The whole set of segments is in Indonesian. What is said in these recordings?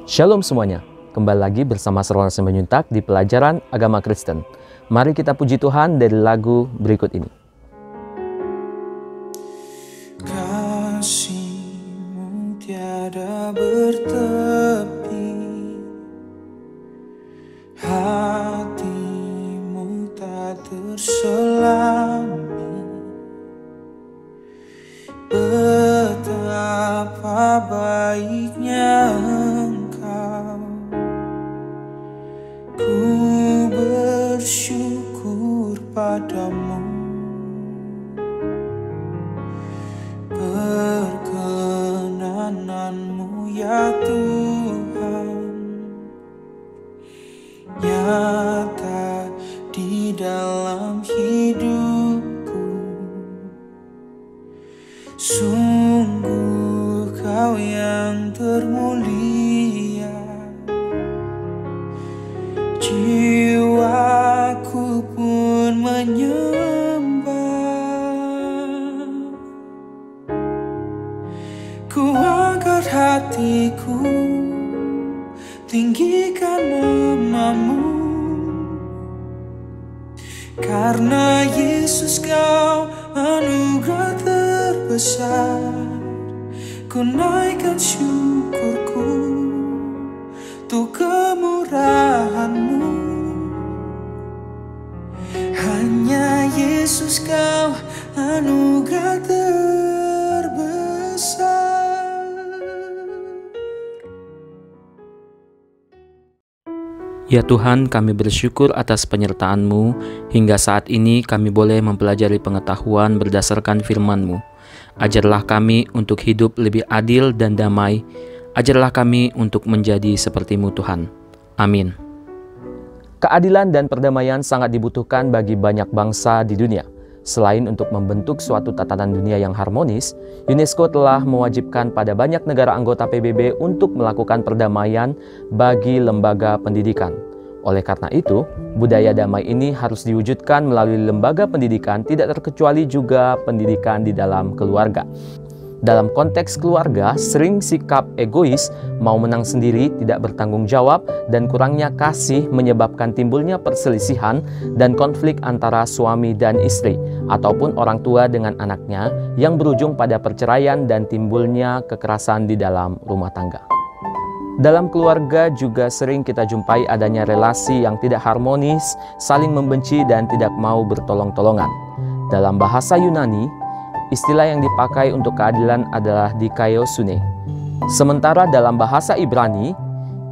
Shalom semuanya, kembali lagi bersama Saudara Simanjuntak di pelajaran agama Kristen. Mari kita puji Tuhan dari lagu berikut ini. Kasih-Mu tiada bertepi, hati-Mu tak terselami. Betapa baiknya Engkau, ku bersyukur padamu. Perkenanan-Mu ya Tuhan nyata di dalam hidupku. Sungguh Kau yang termulia, jiwaku pun menyembah. Ku angkat hatiku, tinggikan nama-Mu, karena Yesus Kau anugerah terbesar. Ku naikkan syukurku untuk kemurahan-Mu. Hanya Yesus Kau anugerah terbesar. Ya Tuhan, kami bersyukur atas penyertaan-Mu. Hingga saat ini kami boleh mempelajari pengetahuan berdasarkan firman-Mu. Ajarlah kami untuk hidup lebih adil dan damai. Ajarlah kami untuk menjadi seperti-Mu Tuhan. Amin. Keadilan dan perdamaian sangat dibutuhkan bagi banyak bangsa di dunia. Selain untuk membentuk suatu tatanan dunia yang harmonis, UNESCO telah mewajibkan pada banyak negara anggota PBB untuk melakukan perdamaian bagi lembaga pendidikan. Oleh karena itu, budaya damai ini harus diwujudkan melalui lembaga pendidikan, tidak terkecuali juga pendidikan di dalam keluarga. Dalam konteks keluarga, sering sikap egois, mau menang sendiri, tidak bertanggung jawab, dan kurangnya kasih menyebabkan timbulnya perselisihan dan konflik antara suami dan istri, ataupun orang tua dengan anaknya yang berujung pada perceraian dan timbulnya kekerasan di dalam rumah tangga. Dalam keluarga juga sering kita jumpai adanya relasi yang tidak harmonis, saling membenci dan tidak mau bertolong-tolongan. Dalam bahasa Yunani, istilah yang dipakai untuk keadilan adalah dikaiosune. Sementara dalam bahasa Ibrani,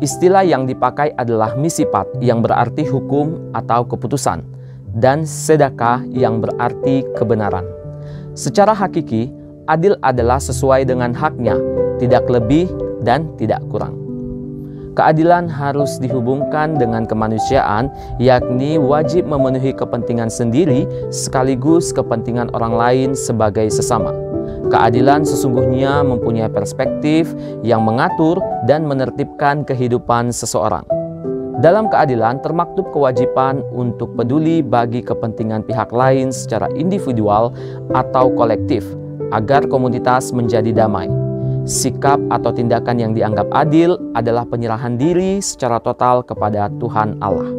istilah yang dipakai adalah misipat yang berarti hukum atau keputusan, dan sedekah yang berarti kebenaran. Secara hakiki, adil adalah sesuai dengan haknya, tidak lebih dan tidak kurang. Keadilan harus dihubungkan dengan kemanusiaan, yakni wajib memenuhi kepentingan sendiri sekaligus kepentingan orang lain sebagai sesama. Keadilan sesungguhnya mempunyai perspektif yang mengatur dan menertibkan kehidupan seseorang. Dalam keadilan termaktub kewajiban untuk peduli bagi kepentingan pihak lain secara individual atau kolektif, agar komunitas menjadi damai. Sikap atau tindakan yang dianggap adil adalah penyerahan diri secara total kepada Tuhan Allah.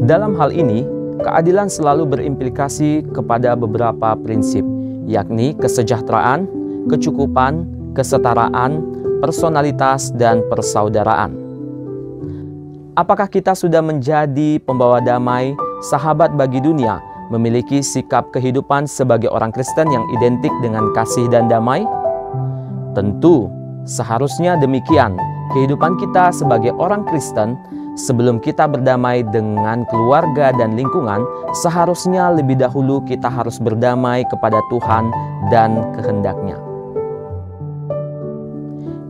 Dalam hal ini, keadilan selalu berimplikasi kepada beberapa prinsip, yakni kesejahteraan, kecukupan, kesetaraan, personalitas, dan persaudaraan. Apakah kita sudah menjadi pembawa damai, sahabat bagi dunia, memiliki sikap kehidupan sebagai orang Kristen yang identik dengan kasih dan damai? Tentu, seharusnya demikian. Kehidupan kita sebagai orang Kristen, sebelum kita berdamai dengan keluarga dan lingkungan, seharusnya lebih dahulu kita harus berdamai kepada Tuhan dan kehendak-Nya.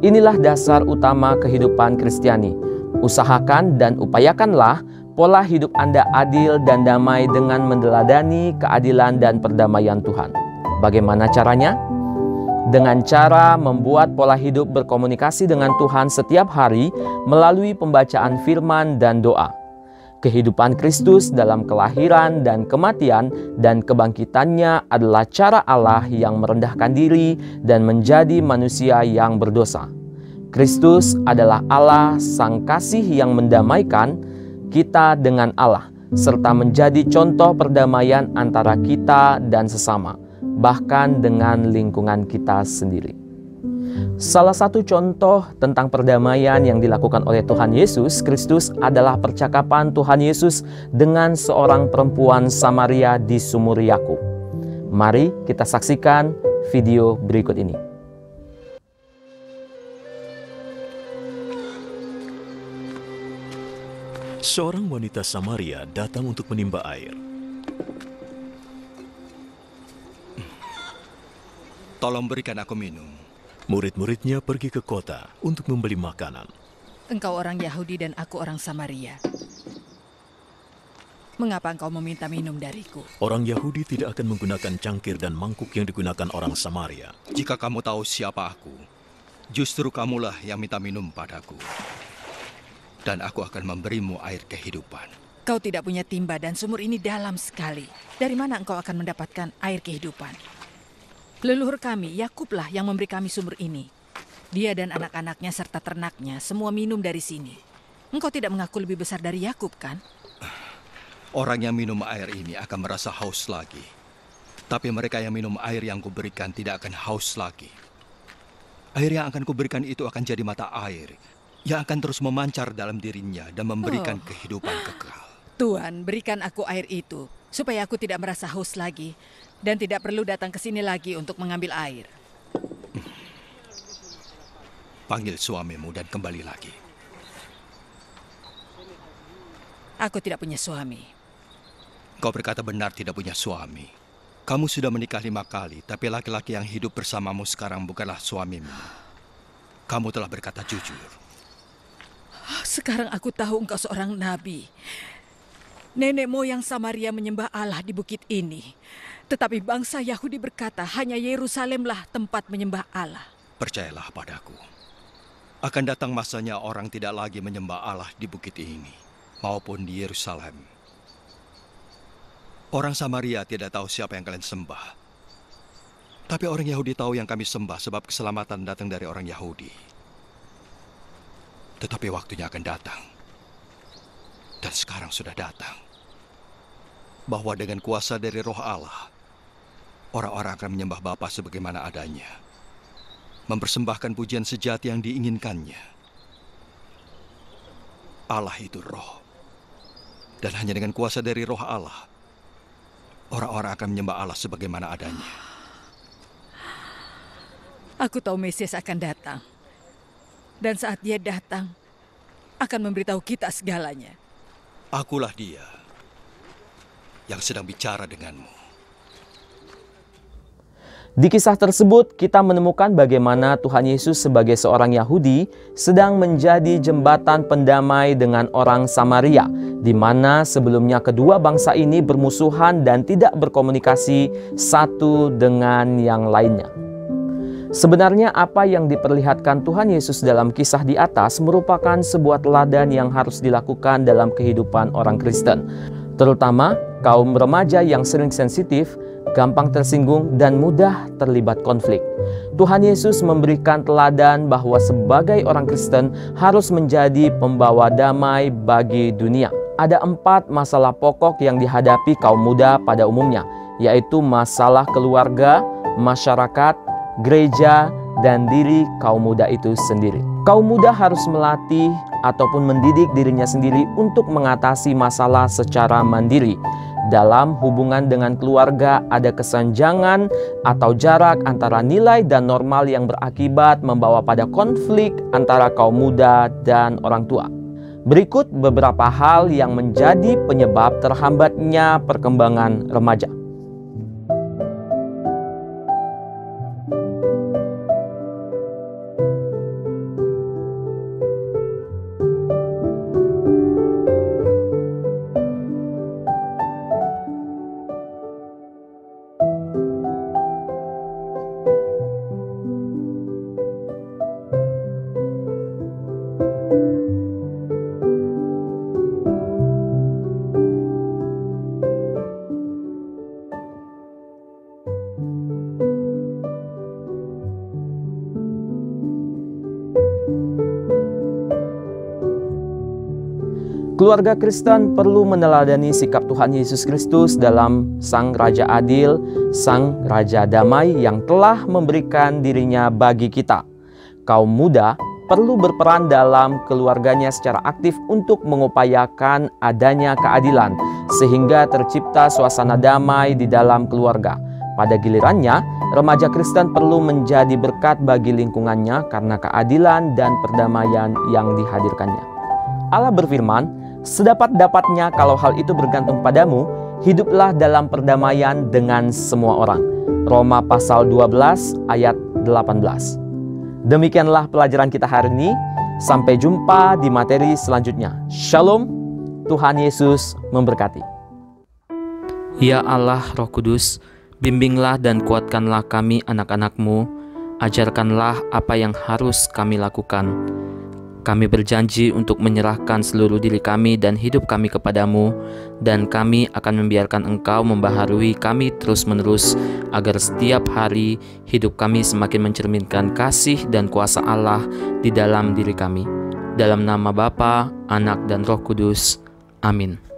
Inilah dasar utama kehidupan Kristiani. Usahakan dan upayakanlah pola hidup Anda adil dan damai dengan meneladani keadilan dan perdamaian Tuhan. Bagaimana caranya? Dengan cara membuat pola hidup berkomunikasi dengan Tuhan setiap hari melalui pembacaan firman dan doa. Kehidupan Kristus dalam kelahiran dan kematian dan kebangkitannya adalah cara Allah yang merendahkan diri dan menjadi manusia yang berdosa. Kristus adalah Allah Sang Kasih yang mendamaikan kita dengan Allah, serta menjadi contoh perdamaian antara kita dan sesama, bahkan dengan lingkungan kita sendiri. Salah satu contoh tentang perdamaian yang dilakukan oleh Tuhan Yesus Kristus adalah percakapan Tuhan Yesus dengan seorang perempuan Samaria di sumur Yakub. Mari kita saksikan video berikut ini. Seorang wanita Samaria datang untuk menimba air. Tolong berikan aku minum. Murid-muridnya pergi ke kota untuk membeli makanan. Engkau orang Yahudi dan aku orang Samaria. Mengapa engkau meminta minum dariku? Orang Yahudi tidak akan menggunakan cangkir dan mangkuk yang digunakan orang Samaria. Jika kamu tahu siapa aku, justru kamulah yang minta minum padaku. Dan aku akan memberimu air kehidupan. Kau tidak punya timba dan sumur ini dalam sekali. Dari mana engkau akan mendapatkan air kehidupan? Leluhur kami, Yakublah yang memberi kami sumur ini. Dia dan anak-anaknya serta ternaknya semua minum dari sini. Engkau tidak mengaku lebih besar dari Yakub, kan? Orang yang minum air ini akan merasa haus lagi. Tapi mereka yang minum air yang kuberikan tidak akan haus lagi. Air yang akan kuberikan itu akan jadi mata air yang akan terus memancar dalam dirinya dan memberikan kehidupan kekal. Tuhan, berikan aku air itu, supaya aku tidak merasa haus lagi dan tidak perlu datang ke sini lagi untuk mengambil air. Panggil suamimu dan kembali lagi. Aku tidak punya suami. Kau berkata benar tidak punya suami. Kamu sudah menikah 5 kali, tapi laki-laki yang hidup bersamamu sekarang bukanlah suamimu. Kamu telah berkata jujur. Sekarang aku tahu engkau seorang nabi. Nenek moyang Samaria menyembah Allah di bukit ini. Tetapi bangsa Yahudi berkata hanya Yerusalemlah tempat menyembah Allah. Percayalah padaku. Akan datang masanya orang tidak lagi menyembah Allah di bukit ini, maupun di Yerusalem. Orang Samaria tidak tahu siapa yang kalian sembah. Tapi orang Yahudi tahu yang kami sembah sebab keselamatan datang dari orang Yahudi. Tetapi waktunya akan datang. Dan sekarang sudah datang. Bahwa dengan kuasa dari Roh Allah, orang-orang akan menyembah Bapa sebagaimana adanya. Mempersembahkan pujian sejati yang diinginkannya. Allah itu Roh. Dan hanya dengan kuasa dari Roh Allah, orang-orang akan menyembah Allah sebagaimana adanya. Aku tahu Mesias akan datang. Dan saat dia datang, akan memberitahu kita segalanya. Akulah dia yang sedang bicara denganmu. Di kisah tersebut kita menemukan bagaimana Tuhan Yesus sebagai seorang Yahudi sedang menjadi jembatan pendamai dengan orang Samaria, di mana sebelumnya kedua bangsa ini bermusuhan dan tidak berkomunikasi satu dengan yang lainnya. Sebenarnya apa yang diperlihatkan Tuhan Yesus dalam kisah di atas merupakan sebuah teladan yang harus dilakukan dalam kehidupan orang Kristen, terutama kaum remaja yang sering sensitif, gampang tersinggung, dan mudah terlibat konflik. Tuhan Yesus memberikan teladan bahwa sebagai orang Kristen harus menjadi pembawa damai bagi dunia. Ada 4 masalah pokok yang dihadapi kaum muda pada umumnya, yaitu masalah keluarga, masyarakat, gereja, dan diri kaum muda itu sendiri. Kaum muda harus melatih ataupun mendidik dirinya sendiri untuk mengatasi masalah secara mandiri. Dalam hubungan dengan keluarga ada kesenjangan atau jarak antara nilai dan normal yang berakibat membawa pada konflik antara kaum muda dan orang tua. Berikut beberapa hal yang menjadi penyebab terhambatnya perkembangan remaja. Keluarga Kristen perlu meneladani sikap Tuhan Yesus Kristus dalam Sang Raja Adil, Sang Raja Damai yang telah memberikan dirinya bagi kita. Kaum muda perlu berperan dalam keluarganya secara aktif untuk mengupayakan adanya keadilan, sehingga tercipta suasana damai di dalam keluarga. Pada gilirannya, remaja Kristen perlu menjadi berkat bagi lingkungannya karena keadilan dan perdamaian yang dihadirkannya. Allah berfirman, "Sedapat-dapatnya kalau hal itu bergantung padamu, hiduplah dalam perdamaian dengan semua orang." Roma pasal 12 ayat 18. Demikianlah pelajaran kita hari ini. Sampai jumpa di materi selanjutnya. Shalom, Tuhan Yesus memberkati. Ya Allah Roh Kudus, bimbinglah dan kuatkanlah kami anak-anak-Mu, ajarkanlah apa yang harus kami lakukan. Kami berjanji untuk menyerahkan seluruh diri kami dan hidup kami kepadamu, dan kami akan membiarkan Engkau membaharui kami terus-menerus, agar setiap hari hidup kami semakin mencerminkan kasih dan kuasa Allah di dalam diri kami. Dalam nama Bapa, Anak, dan Roh Kudus. Amin.